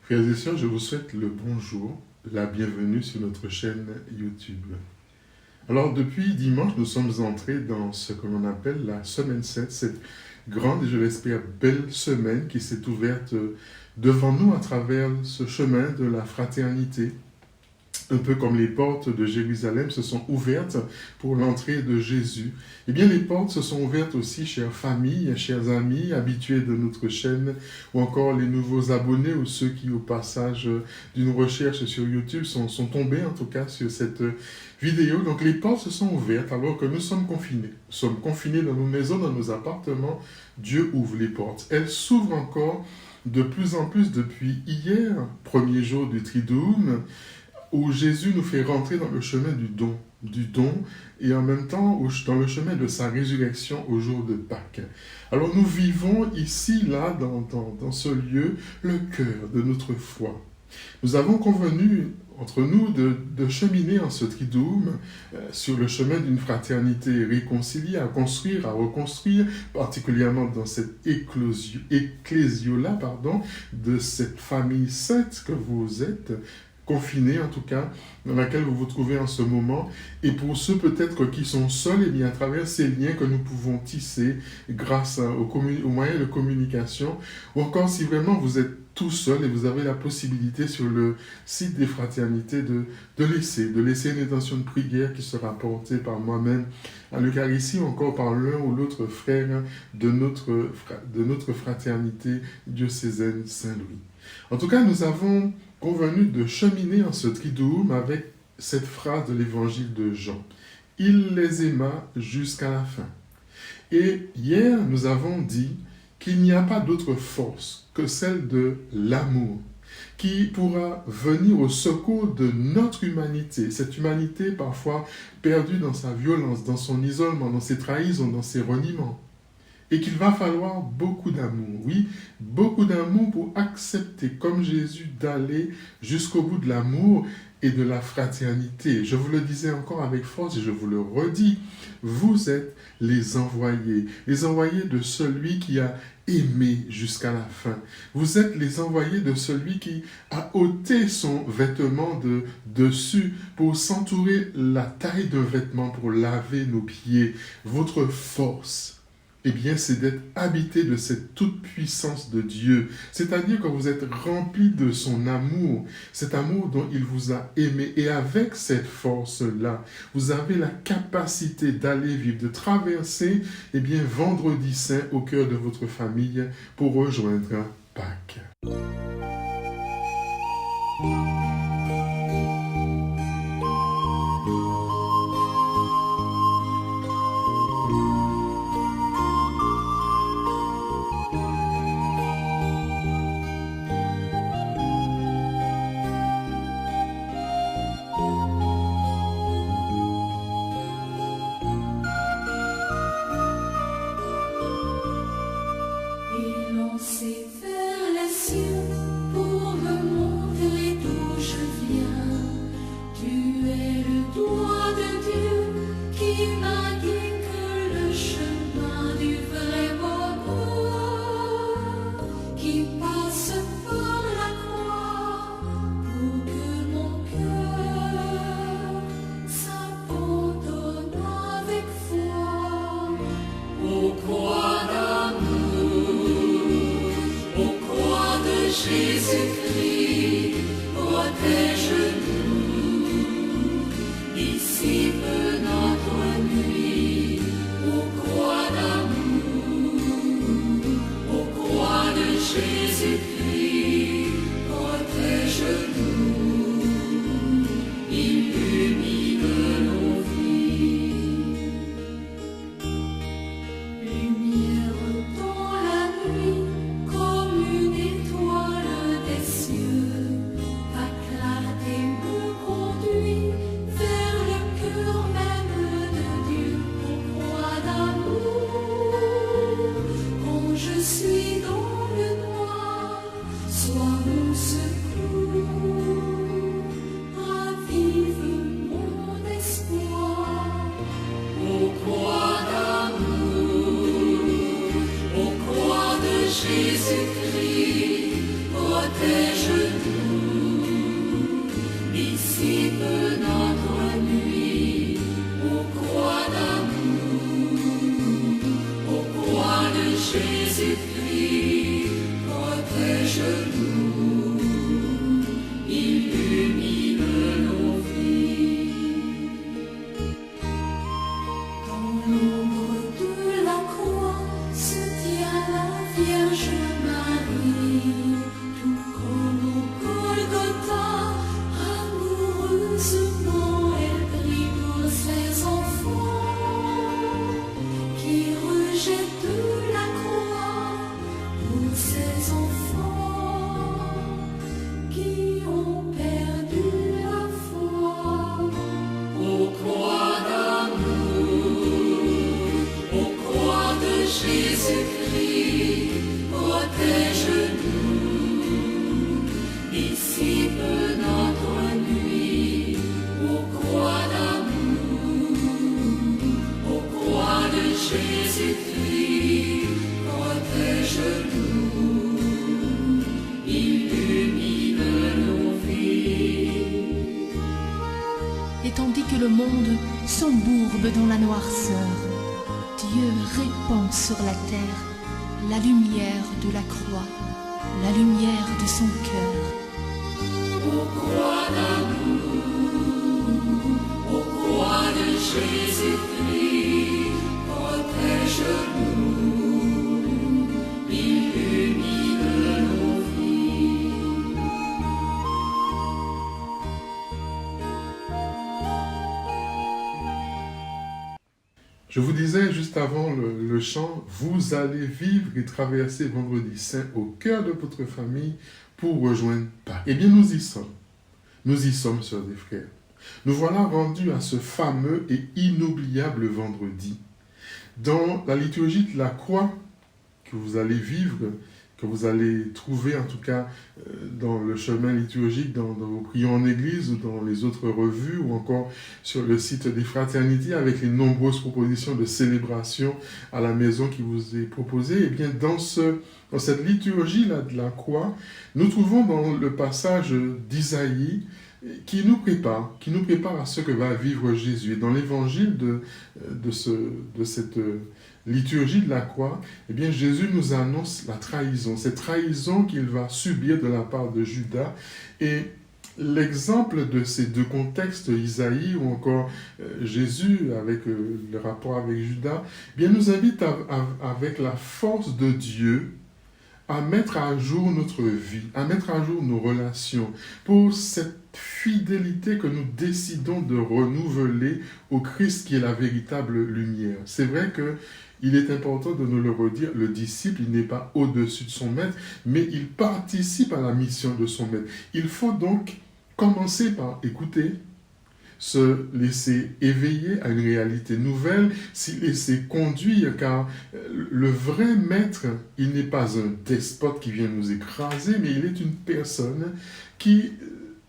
Frères et sœurs, je vous souhaite le bonjour, la bienvenue sur notre chaîne YouTube. Alors, depuis dimanche, nous sommes entrés dans ce que l'on appelle la semaine 7, cette grande et je l'espère belle semaine qui s'est ouverte devant nous à travers ce chemin de la fraternité. Un peu comme les portes de Jérusalem se sont ouvertes pour l'entrée de Jésus. Eh bien, les portes se sont ouvertes aussi, chères familles, chers amis, habitués de notre chaîne, ou encore les nouveaux abonnés, ou ceux qui, au passage d'une recherche sur YouTube, sont tombés, en tout cas, sur cette vidéo. Donc, les portes se sont ouvertes alors que nous sommes confinés. Nous sommes confinés dans nos maisons, dans nos appartements. Dieu ouvre les portes. Elles s'ouvrent encore de plus en plus depuis hier, premier jour du Triduum, où Jésus nous fait rentrer dans le chemin du don, et en même temps dans le chemin de sa résurrection au jour de Pâques. Alors nous vivons ici, là, dans ce lieu, le cœur de notre foi. Nous avons convenu entre nous de cheminer en ce Triduum sur le chemin d'une fraternité réconciliée, à construire, à reconstruire, particulièrement dans cette ecclésiola, de cette famille sainte que vous êtes, confinés en tout cas, dans laquelle vous vous trouvez en ce moment. Et pour ceux peut-être qui sont seuls, et bien à travers ces liens que nous pouvons tisser grâce aux moyens de communication, ou encore si vraiment vous êtes tout seul et vous avez la possibilité sur le site des fraternités de laisser une intention de prière qui sera portée par moi-même à l'Eucharistie, ou encore par l'un ou l'autre frère de notre fraternité diocésaine Saint-Louis. En tout cas, nous avons convenu de cheminer en ce Triduum avec cette phrase de l'évangile de Jean. Il les aima jusqu'à la fin. Et hier, nous avons dit qu'il n'y a pas d'autre force que celle de l'amour qui pourra venir au secours de notre humanité, cette humanité parfois perdue dans sa violence, dans son isolement, dans ses trahisons, dans ses reniements. Et qu'il va falloir beaucoup d'amour, oui, beaucoup d'amour pour accepter, comme Jésus, d'aller jusqu'au bout de l'amour et de la fraternité. Je vous le disais encore avec force et je vous le redis, vous êtes les envoyés de celui qui a aimé jusqu'à la fin. Vous êtes les envoyés de celui qui a ôté son vêtement de dessus pour s'entourer la taille de vêtements pour laver nos pieds. Votre force, eh bien, c'est d'être habité de cette toute-puissance de Dieu. C'est-à-dire que vous êtes rempli de son amour, cet amour dont il vous a aimé. Et avec cette force-là, vous avez la capacité d'aller vivre, de traverser, eh bien, Vendredi Saint au cœur de votre famille pour rejoindre Pâques. Jésus-Christ, protège-nous, dissipe notre nuit, ô croix d'amour, ô croix de Jésus-Christ, protège-nous, illumine nos vies. Lumière dans la nuit, comme une étoile des cieux, ta clarté me conduit vers le cœur même de Dieu, ô croix d'amour. Quand je suis dans le noir, sois mon secours, ravive mon espoir, ô croix d'amour, ô croix de Jésus-Christ, protège-nous. Jésus-Christ, protège-nous, illumine nos vies. Dans l'ombre de la croix se tient la Vierge Marie, tout comme au Golgotha, amoureusement elle prie pour ses enfants qui rejettent la croix, pour ses enfants qui ont perdu la foi. Aux croix d'amour, aux croix de Jésus-Christ, protège-nous, dissipe notre nuit. Aux croix d'amour, aux croix de Jésus-Christ, protège-nous, illumine nos vies. Et tandis que le monde s'embourbe dans la noirceur, Dieu répand sur la terre la lumière de la croix, la lumière de son cœur. Aux croix d'amour, aux croix de Jésus-Christ, protège-nous, illumine nos vies. Je vous disais juste avant le chant, vous allez vivre et traverser Vendredi Saint au cœur de votre famille pour rejoindre Pâques. Eh bien, nous y sommes. Nous y sommes, sœurs et frères. Nous voilà rendus à ce fameux et inoubliable vendredi. Dans la liturgie de la croix que vous allez vivre, que vous allez trouver en tout cas dans le chemin liturgique, dans vos prières en église ou dans les autres revues ou encore sur le site des fraternités avec les nombreuses propositions de célébration à la maison qui vous est proposée, et bien dans cette liturgie-là de la croix, nous trouvons dans le passage d'Isaïe qui nous prépare à ce que va vivre Jésus. Et dans l'évangile de cette liturgie de la croix, eh bien Jésus nous annonce la trahison, cette trahison qu'il va subir de la part de Judas. Et l'exemple de ces deux contextes, Isaïe ou encore Jésus avec le rapport avec Judas, eh bien nous invite avec la force de Dieu à mettre à jour notre vie, à mettre à jour nos relations, pour cette fidélité que nous décidons de renouveler au Christ qui est la véritable lumière. C'est vrai qu'il est important de nous le redire, le disciple, il n'est pas au-dessus de son maître, mais il participe à la mission de son maître. Il faut donc commencer par écouter, se laisser éveiller à une réalité nouvelle, s'y laisser conduire, car le vrai maître, il n'est pas un despote qui vient nous écraser, mais il est une personne qui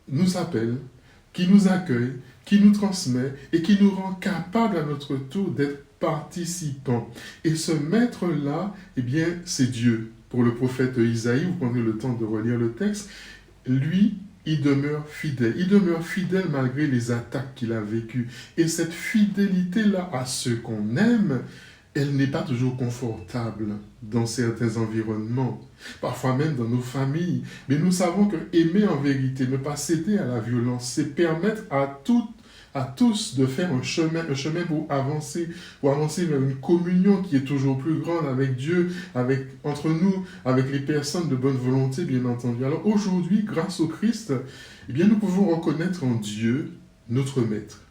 nous appelle, qui nous accueille, qui nous transmet et qui nous rend capable à notre tour d'être participants. Et ce maître-là, eh bien, c'est Dieu. Pour le prophète Isaïe, vous prendrez le temps de relire le texte, lui, il demeure fidèle. Il demeure fidèle malgré les attaques qu'il a vécues. Et cette fidélité-là à ceux qu'on aime, elle n'est pas toujours confortable dans certains environnements, parfois même dans nos familles. Mais nous savons que aimer en vérité, ne pas céder à la violence, c'est permettre à tous de faire un chemin pour avancer vers une communion qui est toujours plus grande avec Dieu, entre nous, avec les personnes de bonne volonté, bien entendu. Alors aujourd'hui, grâce au Christ, eh bien, nous pouvons reconnaître en Dieu notre Maître.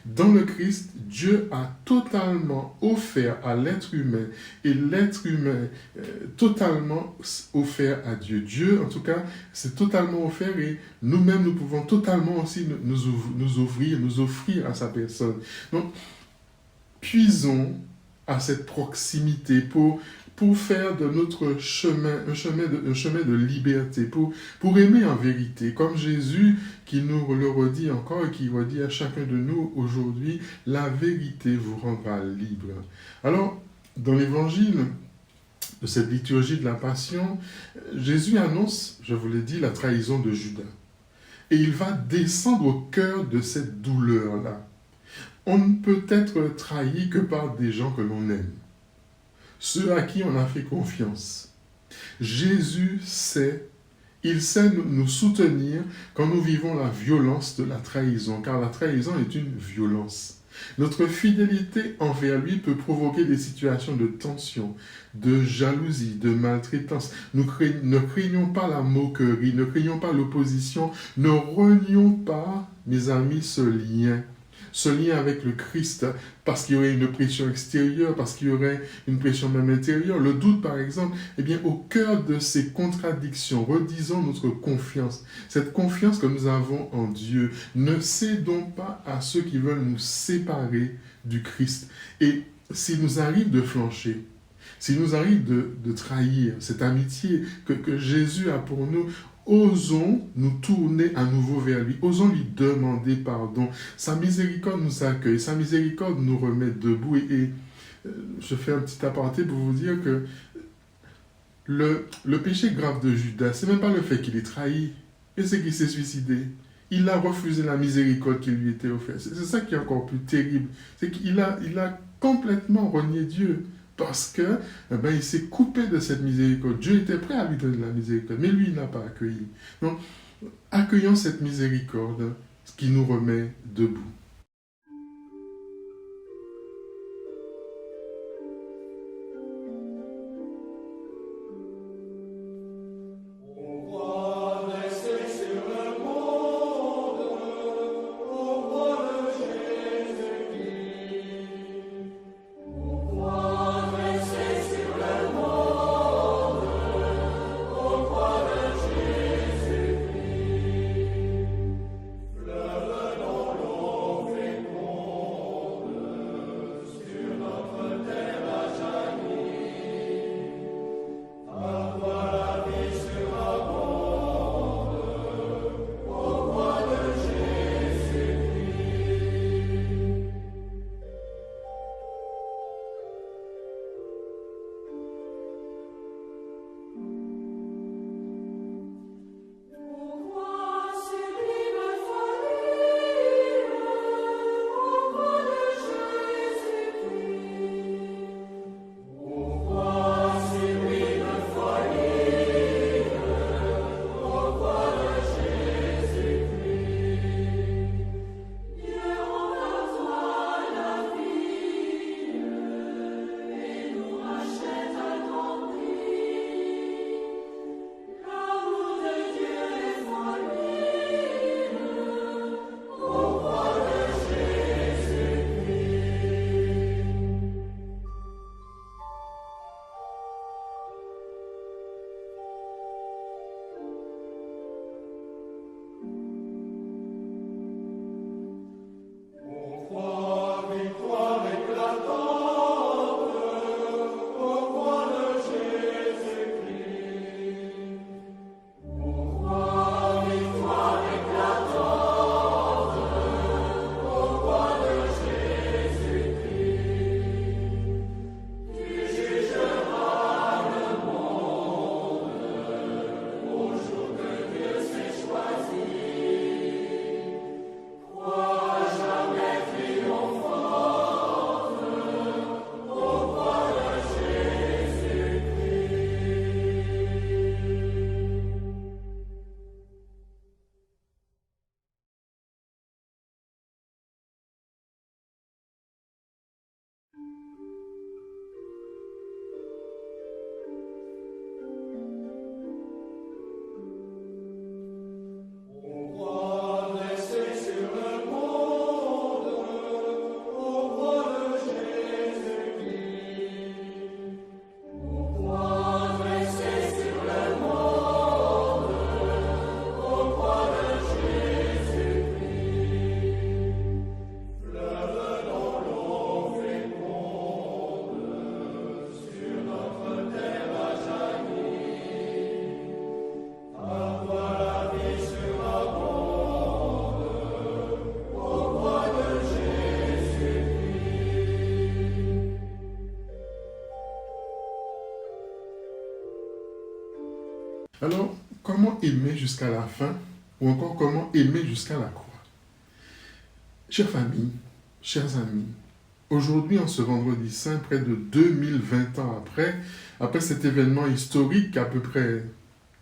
Dans le Christ, Dieu a totalement offert à l'être humain, et l'être humain totalement offert à Dieu. Dieu, en tout cas, c'est totalement offert, et nous-mêmes, nous pouvons totalement aussi nous offrir à sa personne. Donc, puisons à cette proximité pour faire de notre chemin un chemin de liberté, pour aimer en vérité, comme Jésus qui nous le redit encore et qui redit à chacun de nous aujourd'hui, la vérité vous rendra libre. Alors, dans l'évangile de cette liturgie de la Passion, Jésus annonce, je vous l'ai dit, la trahison de Judas. Et il va descendre au cœur de cette douleur-là. On ne peut être trahi que par des gens que l'on aime. ceux à qui on a fait confiance. Jésus sait, il sait nous soutenir quand nous vivons la violence de la trahison, car la trahison est une violence. Notre fidélité envers lui peut provoquer des situations de tension, de jalousie, de maltraitance. Ne craignons pas la moquerie, ne craignons pas l'opposition, ne renions pas, mes amis, ce lien avec le Christ, parce qu'il y aurait une pression extérieure, parce qu'il y aurait une pression même intérieure. Le doute, par exemple, eh bien, au cœur de ces contradictions, redisons notre confiance, cette confiance que nous avons en Dieu. Ne cédons pas à ceux qui veulent nous séparer du Christ. Et s'il nous arrive de flancher, s'il nous arrive de trahir cette amitié que Jésus a pour nous, osons nous tourner à nouveau vers lui, osons lui demander pardon. Sa miséricorde nous accueille, sa miséricorde nous remet debout. Je fais un petit aparté pour vous dire que le péché grave de Judas, c'est même pas le fait qu'il ait trahi, mais c'est qu'il s'est suicidé. Il a refusé la miséricorde qui lui était offerte. C'est ça qui est encore plus terrible. C'est qu'il a complètement renié Dieu. Parce que, il s'est coupé de cette miséricorde. Dieu était prêt à lui donner la miséricorde, mais lui, il n'a pas accueilli. Donc, accueillons cette miséricorde qui nous remet debout. Alors, comment aimer jusqu'à la fin, ou encore comment aimer jusqu'à la croix? Chère famille, chers amis, aujourd'hui, en ce vendredi saint, près de 2020 ans après cet événement historique à peu près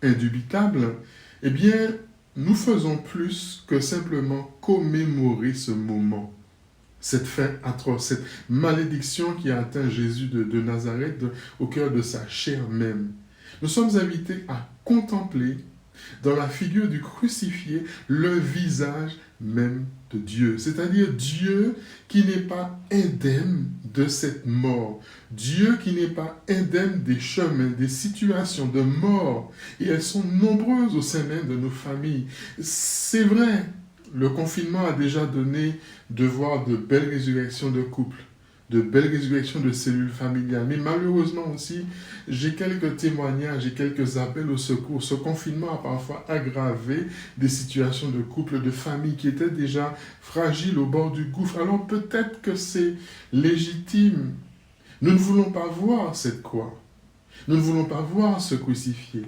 indubitable, eh bien, nous faisons plus que simplement commémorer ce moment, cette fin atroce, cette malédiction qui a atteint Jésus de Nazareth au cœur de sa chair même. Nous sommes invités à contempler dans la figure du crucifié le visage même de Dieu, c'est-à-dire Dieu qui n'est pas indemne de cette mort, Dieu qui n'est pas indemne des chemins, des situations de mort, et elles sont nombreuses au sein même de nos familles. C'est vrai, le confinement a déjà donné de voir de belles résurrections de couples, de belles résurrections de cellules familiales. Mais malheureusement aussi, j'ai quelques témoignages et quelques appels au secours. Ce confinement a parfois aggravé des situations de couple, de famille qui étaient déjà fragiles au bord du gouffre. Alors peut-être que c'est légitime. Nous ne voulons pas voir cette croix. Nous ne voulons pas voir ce crucifié.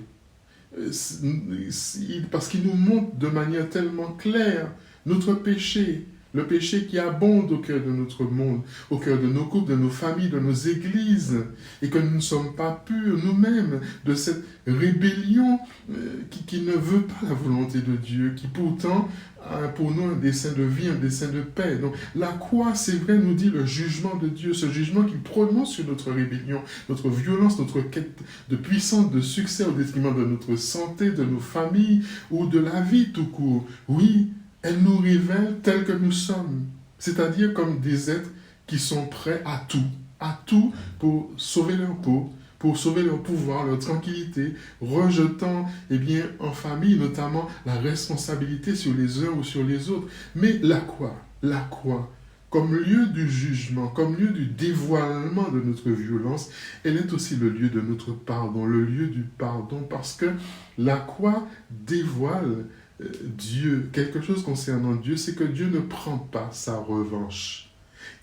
Parce qu'il nous montre de manière tellement claire notre péché, le péché qui abonde au cœur de notre monde, au cœur de nos couples, de nos familles, de nos églises, et que nous ne sommes pas purs nous-mêmes de cette rébellion qui ne veut pas la volonté de Dieu, qui pourtant a pour nous un dessein de vie, un dessein de paix. Donc la croix, c'est vrai, nous dit le jugement de Dieu, ce jugement qu'il prononce sur notre rébellion, notre violence, notre quête de puissance, de succès au détriment de notre santé, de nos familles ou de la vie tout court. Oui, elle nous révèle tels que nous sommes, c'est-à-dire comme des êtres qui sont prêts à tout pour sauver leur peau, pour sauver leur pouvoir, leur tranquillité, rejetant en famille notamment la responsabilité sur les uns ou sur les autres. Mais la croix, comme lieu du jugement, comme lieu du dévoilement de notre violence, elle est aussi le lieu de notre pardon, le lieu du pardon, parce que la croix dévoile Dieu, quelque chose concernant Dieu, c'est que Dieu ne prend pas sa revanche.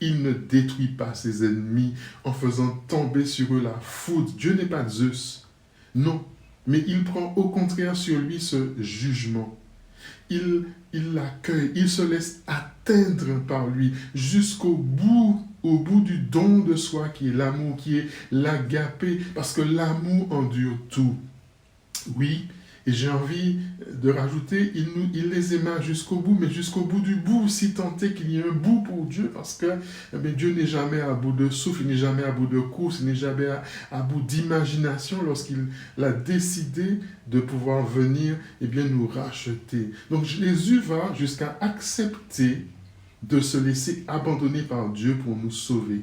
Il ne détruit pas ses ennemis en faisant tomber sur eux la foudre. Dieu n'est pas Zeus. Non, mais il prend au contraire sur lui ce jugement. Il l'accueille, il se laisse atteindre par lui jusqu'au bout, au bout du don de soi qui est l'amour, qui est l'agapé, parce que l'amour endure tout. Oui, et j'ai envie de rajouter, il les aima jusqu'au bout, mais jusqu'au bout du bout, si tant est qu'il y ait un bout pour Dieu, parce que Dieu n'est jamais à bout de souffle, il n'est jamais à bout de course, il n'est jamais à bout d'imagination lorsqu'il a décidé de pouvoir venir nous racheter. Donc Jésus va jusqu'à accepter de se laisser abandonner par Dieu pour nous sauver.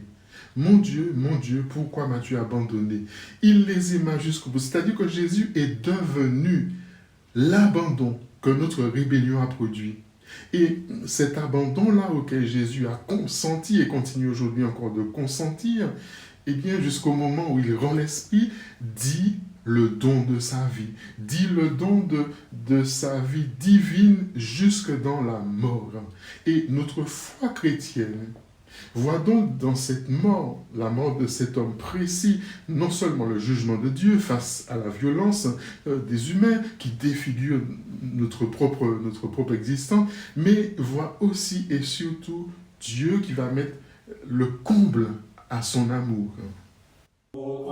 Mon Dieu, pourquoi m'as-tu abandonné? Il les aima jusqu'au bout. C'est-à-dire que Jésus est devenu l'abandon que notre rébellion a produit. Et cet abandon-là auquel Jésus a consenti et continue aujourd'hui encore de consentir, jusqu'au moment où il rend l'esprit, dit le don de sa vie, dit le don de sa vie divine jusque dans la mort. Et notre foi chrétienne voit donc dans cette mort, la mort de cet homme précis, non seulement le jugement de Dieu face à la violence des humains qui défigure notre propre existence, mais voit aussi et surtout Dieu qui va mettre le comble à son amour. Nos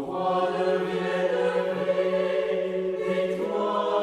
croix deviennent victoire.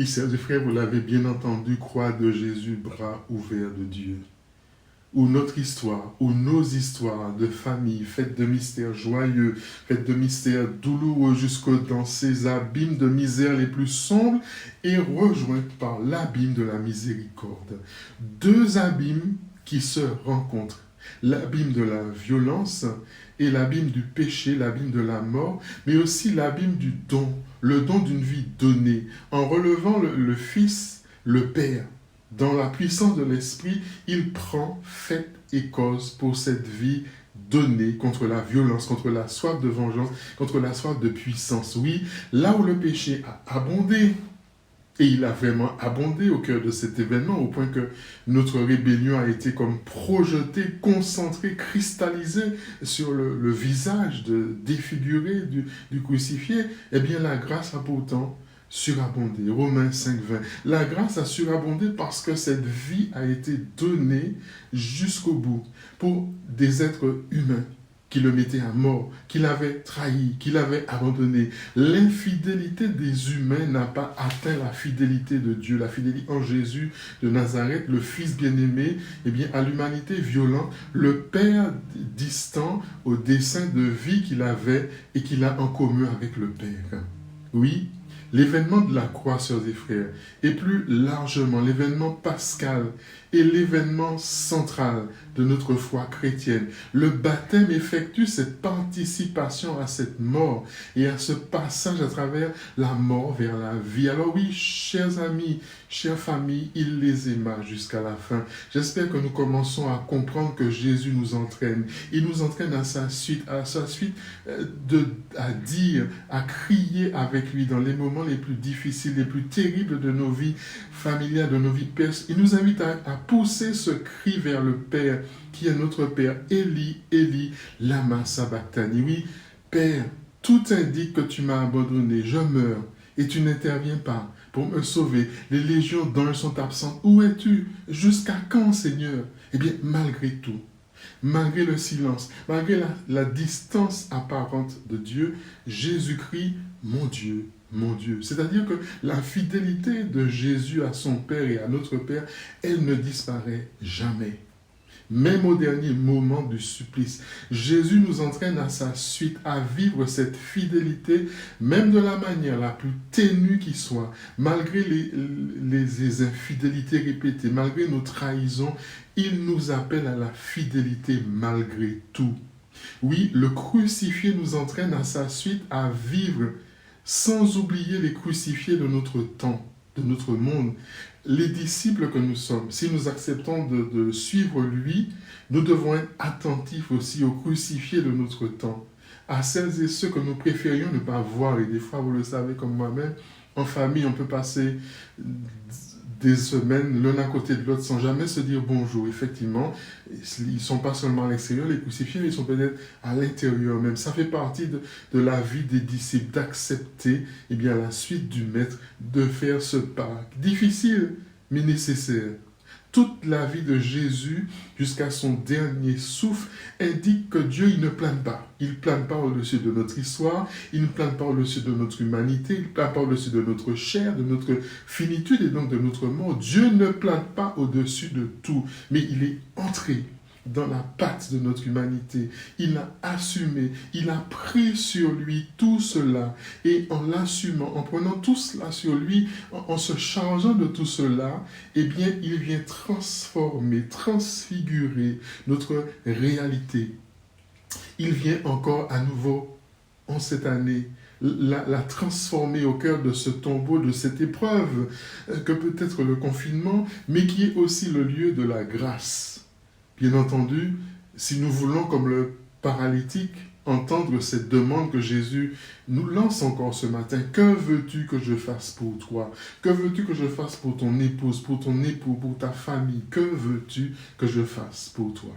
Oui, chers frères, vous l'avez bien entendu, croix de Jésus, bras ouverts de Dieu. Ou notre histoire, ou nos histoires de famille, faites de mystères joyeux, faites de mystères douloureux jusque dans ces abîmes de misère les plus sombres et rejointes par l'abîme de la miséricorde. Deux abîmes qui se rencontrent. L'abîme de la violence et l'abîme du péché, l'abîme de la mort, mais aussi l'abîme du don, le don d'une vie donnée, en relevant le Fils, le Père. Dans la puissance de l'Esprit, il prend fait et cause pour cette vie donnée contre la violence, contre la soif de vengeance, contre la soif de puissance. Oui, là où le péché a abondé, et il a vraiment abondé au cœur de cet événement, au point que notre rébellion a été comme projetée, concentrée, cristallisée sur le visage défiguré du crucifié, eh bien la grâce a pourtant surabondé. Romains 5, 20. La grâce a surabondé parce que cette vie a été donnée jusqu'au bout pour des êtres humains qui le mettaient à mort, qui l'avaient trahi, qui l'avaient abandonné. L'infidélité des humains n'a pas atteint la fidélité de Dieu, la fidélité en Jésus de Nazareth, le Fils bien-aimé, eh bien, à l'humanité violente, le Père distant au dessein de vie qu'il avait et qu'il a en commun avec le Père. Oui, l'événement de la croix, sœurs et frères, et plus largement l'événement pascal et l'événement central de notre foi chrétienne. Le baptême effectue cette participation à cette mort et à ce passage à travers la mort vers la vie. Alors oui, chers amis, chères familles, il les aima jusqu'à la fin. J'espère que nous commençons à comprendre que Jésus nous entraîne. Il nous entraîne à sa suite, à dire, à crier avec lui dans les moments les plus difficiles, les plus terribles de nos vies familiales, de nos vies personnelles. Il nous invite à pousser ce cri vers le Père, qui est notre Père. Élie, Élie, lama sabachthani. Oui, Père, tout indique que tu m'as abandonné, je meurs, et tu n'interviens pas pour me sauver. Les légions d'anges sont absentes. Où es-tu? Jusqu'à quand, Seigneur? Eh bien, malgré tout, malgré le silence, malgré la distance apparente de Dieu, Jésus-Christ, mon Dieu, mon Dieu. C'est-à-dire que la fidélité de Jésus à son Père et à notre Père, elle ne disparaît jamais. Même au dernier moment du supplice, Jésus nous entraîne à sa suite à vivre cette fidélité, même de la manière la plus ténue qui soit, malgré les infidélités répétées, malgré nos trahisons, il nous appelle à la fidélité malgré tout. Oui, le crucifié nous entraîne à sa suite à vivre sans oublier les crucifiés de notre temps, de notre monde. Les disciples que nous sommes, si nous acceptons de suivre lui, nous devons être attentifs aussi aux crucifiés de notre temps, à celles et ceux que nous préférions ne pas voir. Et des fois, vous le savez comme moi-même, en famille, on peut passer des semaines l'un à côté de l'autre sans jamais se dire bonjour. Effectivement, ils ne sont pas seulement à l'extérieur, les crucifiés, mais ils sont peut-être à l'intérieur même. Ça fait partie de la vie des disciples, d'accepter eh bien, la suite du Maître, de faire ce pas. Difficile, mais nécessaire. Toute la vie de Jésus, jusqu'à son dernier souffle, indique que Dieu, il ne plane pas. Il ne plane pas au-dessus de notre histoire, il ne plane pas au-dessus de notre humanité, il ne plane pas au-dessus de notre chair, de notre finitude et donc de notre mort. Dieu ne plane pas au-dessus de tout, mais il est entré dans la patte de notre humanité. Il a assumé, il a pris sur lui tout cela. Et en l'assumant, en prenant tout cela sur lui, en se chargeant de tout cela, eh bien, il vient transformer, transfigurer notre réalité. Il vient encore à nouveau, en cette année, la transformer au cœur de ce tombeau, de cette épreuve, que peut être le confinement, mais qui est aussi le lieu de la grâce. Bien entendu, si nous voulons, comme le paralytique, entendre cette demande que Jésus nous lance encore ce matin, que veux-tu que je fasse pour toi? Que veux-tu que je fasse pour ton épouse, pour ton époux, pour ta famille? Que veux-tu que je fasse pour toi?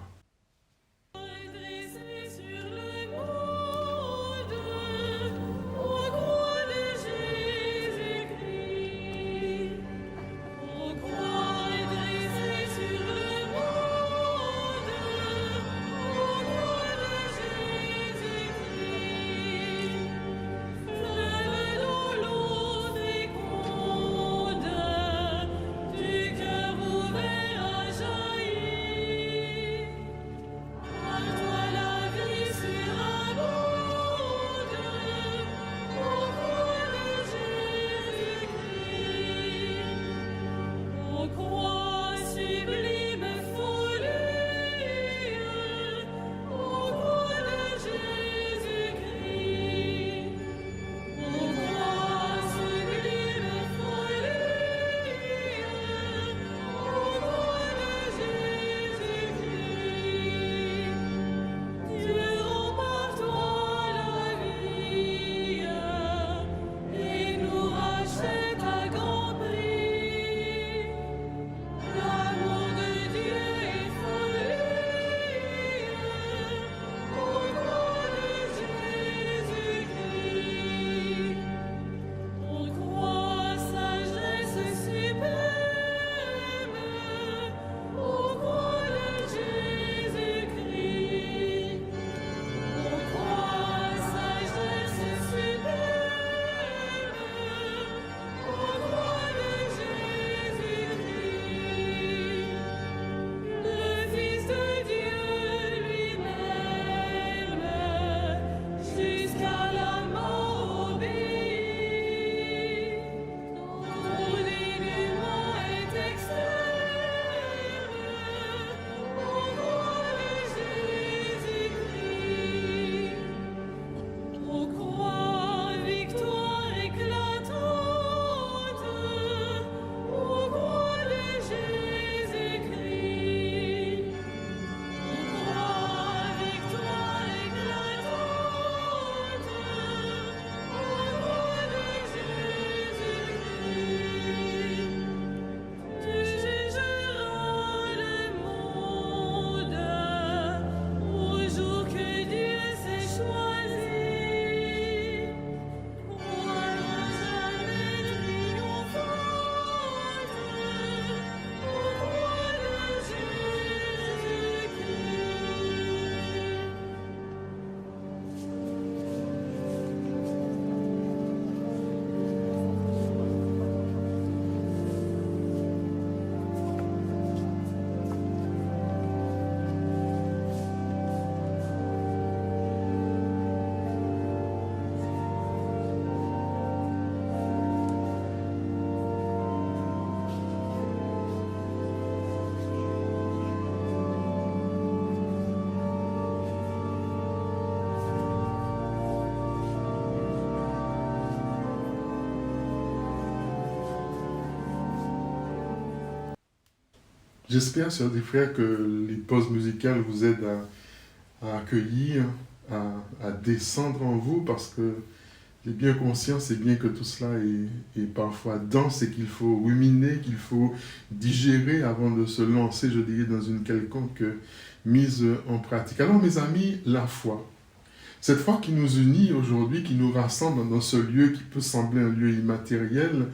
J'espère, sœurs et frères, que les pauses musicales vous aident à accueillir, à descendre en vous, parce que j'ai bien conscience, c'est bien que tout cela est parfois dense et qu'il faut ruminer, qu'il faut digérer avant de se lancer, je dirais, dans une quelconque mise en pratique. Alors, mes amis, la foi. Cette foi qui nous unit aujourd'hui, qui nous rassemble dans ce lieu qui peut sembler un lieu immatériel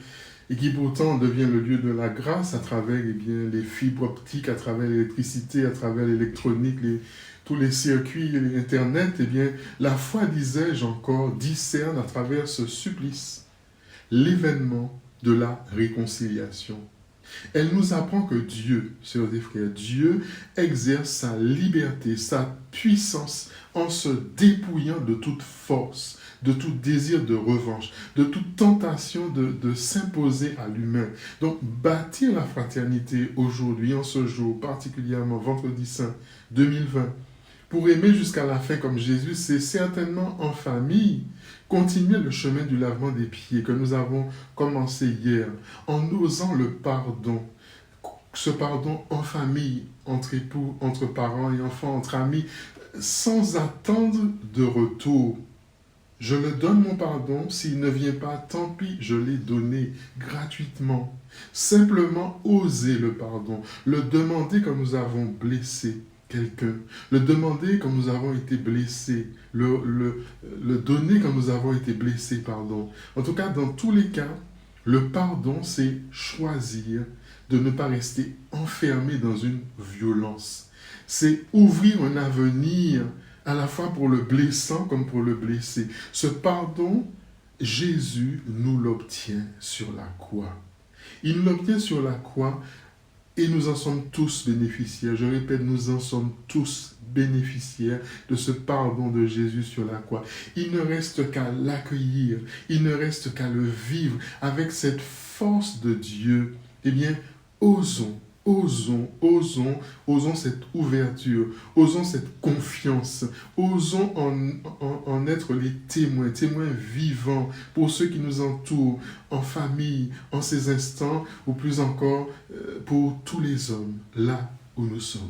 et qui pourtant devient le lieu de la grâce à travers les fibres optiques, à travers l'électricité, à travers l'électronique, tous les circuits, Internet, la foi, disais-je encore, discerne à travers ce supplice l'événement de la réconciliation. Elle nous apprend que Dieu, sœurs et frères, Dieu exerce sa liberté, sa puissance en se dépouillant de toute force, de tout désir de revanche, de toute tentation de s'imposer à l'humain. Donc, bâtir la fraternité aujourd'hui, en ce jour, particulièrement vendredi saint 2020, pour aimer jusqu'à la fin comme Jésus, c'est certainement en famille continuer le chemin du lavement des pieds que nous avons commencé hier, en osant le pardon. Ce pardon en famille, entre époux, entre parents et enfants, entre amis, sans attendre de retour. Je le donne mon pardon, s'il ne vient pas, tant pis, je l'ai donné gratuitement. Simplement oser le pardon, le demander quand nous avons blessé quelqu'un, le demander quand nous avons été blessés, le donner quand nous avons été blessés, pardon. En tout cas, dans tous les cas, le pardon, c'est choisir de ne pas rester enfermé dans une violence. C'est ouvrir un avenir à la fois pour le blessant comme pour le blessé. Ce pardon, Jésus nous l'obtient sur la croix. Il l'obtient sur la croix et nous en sommes tous bénéficiaires. Je répète, nous en sommes tous bénéficiaires de ce pardon de Jésus sur la croix. Il ne reste qu'à l'accueillir, il ne reste qu'à le vivre avec cette force de Dieu. Osons cette ouverture, osons cette confiance, osons en être les témoins vivants pour ceux qui nous entourent, en famille, en ces instants, ou plus encore pour tous les hommes, là où nous sommes.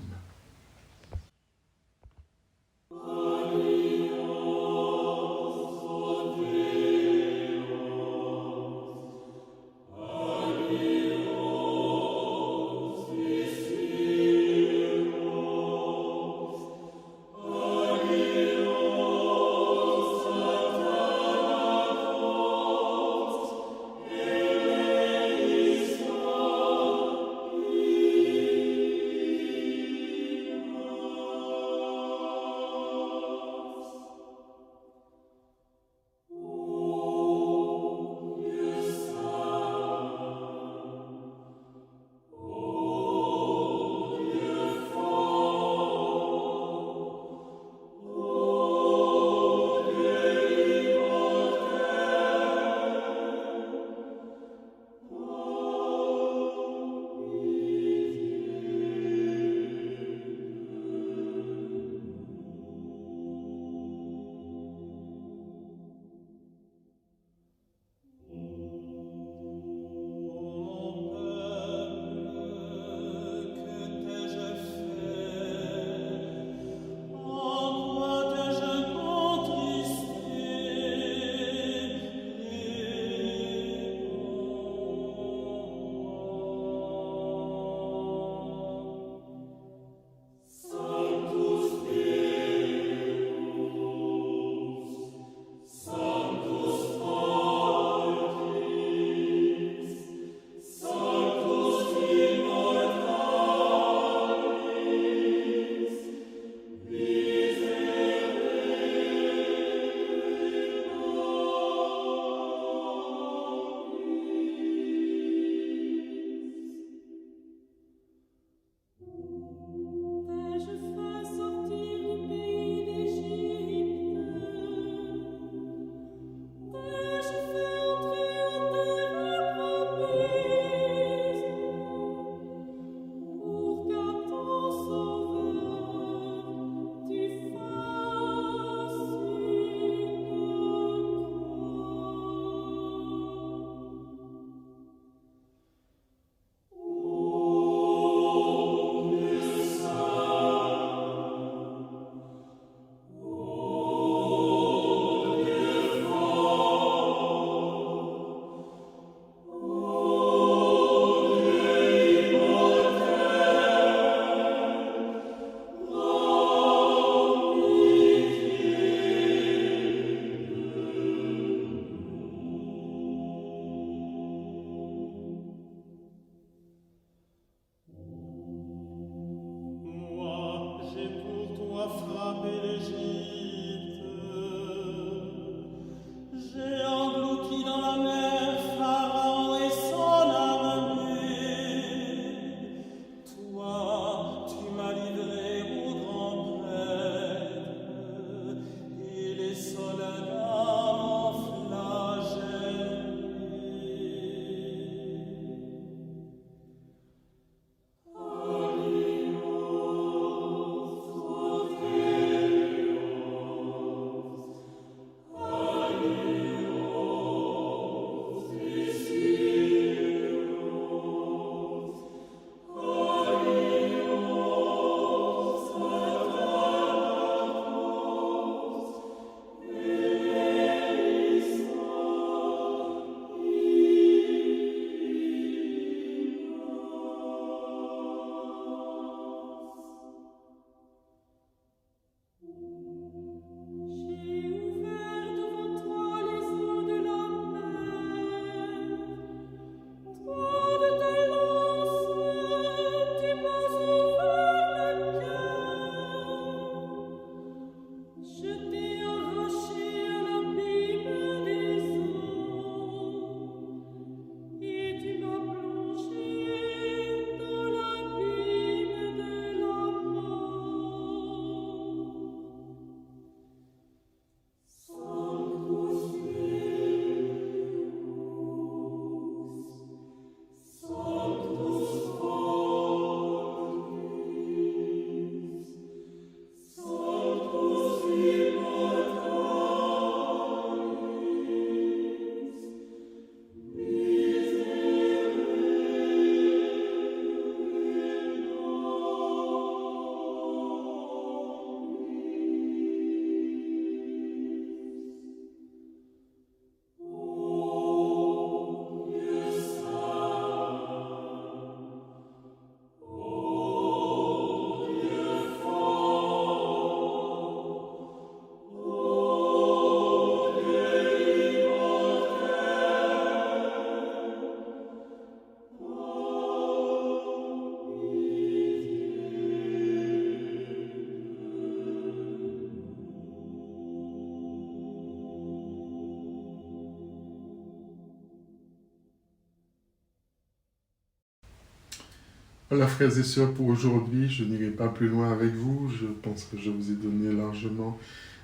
Voilà, frères et sœurs, pour aujourd'hui, je n'irai pas plus loin avec vous. Je pense que je vous ai donné largement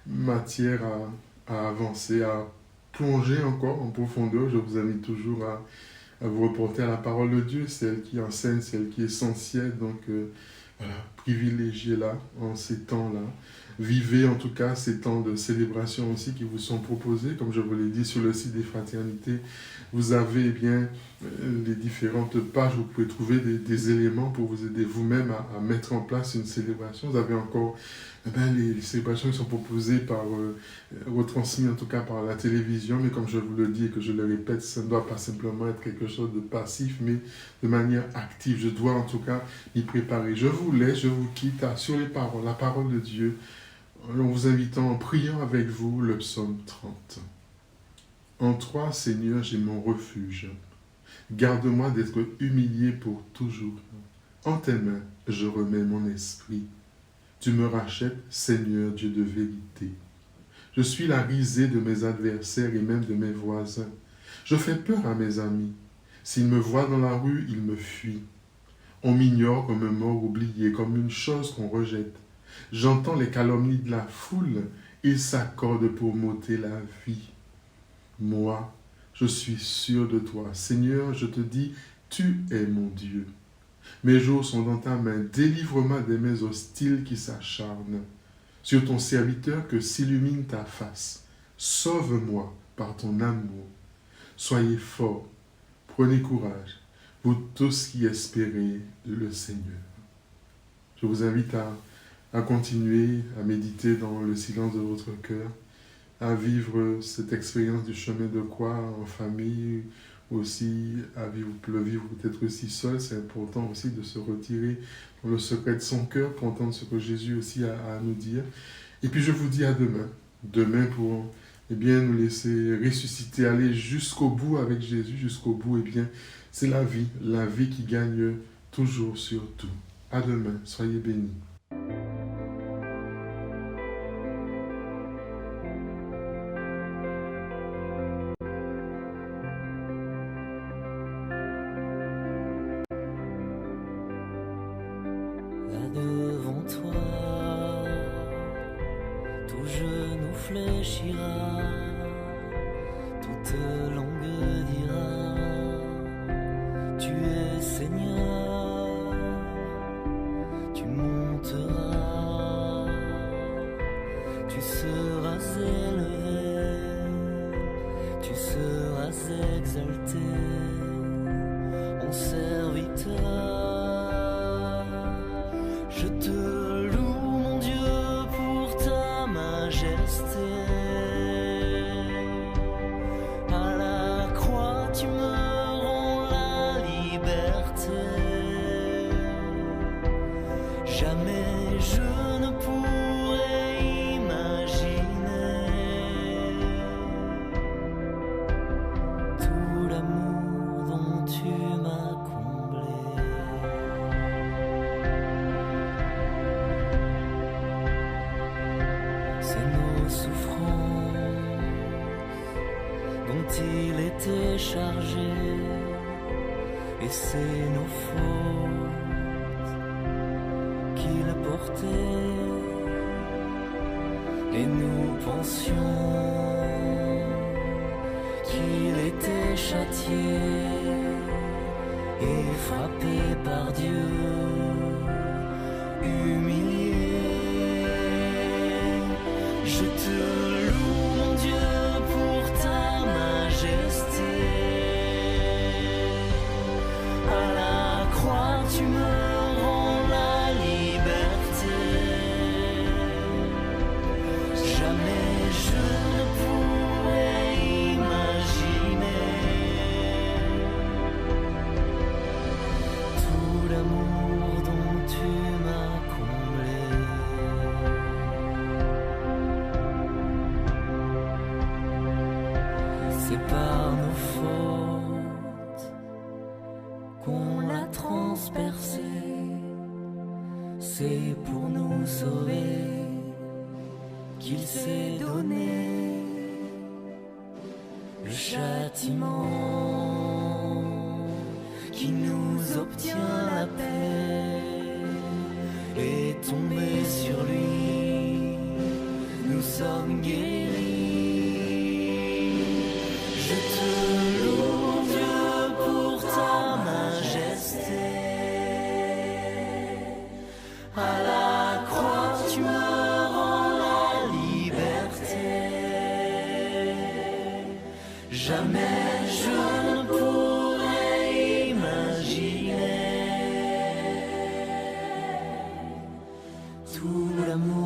matière à avancer, à plonger encore en profondeur. Je vous invite toujours à vous reporter à la parole de Dieu, celle qui enseigne, celle qui est essentielle. Donc, voilà, privilégiez-la en ces temps-là. Vivez en tout cas ces temps de célébration aussi qui vous sont proposés. Comme je vous l'ai dit sur le site des fraternités, vous avez les différentes pages où vous pouvez trouver des éléments pour vous aider vous-même à mettre en place une célébration. Vous avez encore les célébrations qui sont proposées retransmises en tout cas par la télévision, mais comme je vous le dis et que je le répète, ça ne doit pas simplement être quelque chose de passif, mais de manière active. Je dois en tout cas m'y préparer. Je vous laisse, je vous quitte sur les paroles, la parole de Dieu, en vous invitant, en priant avec vous le psaume 30. En toi, Seigneur, j'ai mon refuge. Garde-moi d'être humilié pour toujours. En tes mains, je remets mon esprit. Tu me rachètes, Seigneur Dieu de vérité. Je suis la risée de mes adversaires et même de mes voisins. Je fais peur à mes amis. S'ils me voient dans la rue, ils me fuient. On m'ignore comme un mort oublié, comme une chose qu'on rejette. J'entends les calomnies de la foule, ils s'accordent pour m'ôter la vie. Moi, je suis sûr de toi. Seigneur, je te dis, tu es mon Dieu. Mes jours sont dans ta main. Délivre-moi des mains hostiles qui s'acharnent. Sur ton serviteur que s'illumine ta face. Sauve-moi par ton amour. Soyez forts. Prenez courage. Vous tous qui espérez le Seigneur. Je vous invite à continuer à méditer dans le silence de votre cœur, à vivre cette expérience du chemin de croix en famille, aussi à le vivre peut-être aussi seul. C'est important aussi de se retirer dans le secret de son cœur pour entendre ce que Jésus aussi a à nous dire. Et puis je vous dis à demain. Demain pour nous laisser ressusciter, aller jusqu'au bout avec Jésus, jusqu'au bout. C'est la vie qui gagne toujours sur tout. À demain, soyez bénis. Là devant toi, tout genou fléchira, toute langue dira, tu es Seigneur, tu monteras, tu seras élevé, tu seras exalté, mon serviteur. Je te loue, mon Dieu, pour ta majesté. À la croix, tu me rends la liberté. Jamais je ne pourrais imaginer tout l'amour dont tu m'as comblé. C'est nos souffrances dont il était chargé, et c'est nos fautes qu'il a portées, et nous pensions qu'il était châtié et frappé par Dieu, humilié. Je te loue, mon Dieu, pour ta majesté. À la croix, tu me rends la liberté. Jamais je ne pourrais imaginer tout l'amour dont tu m'as comblé. C'est par nos fautes qu'on l'a transpercé. C'est pour nous sauver qu'il s'est donné le châtiment qui nous obtient la paix est tombé sur lui, nous sommes guéris. Je te loue Dieu pour ta majesté, à la croix tu me rends la liberté. Jamais je ne pourrais imaginer tout l'amour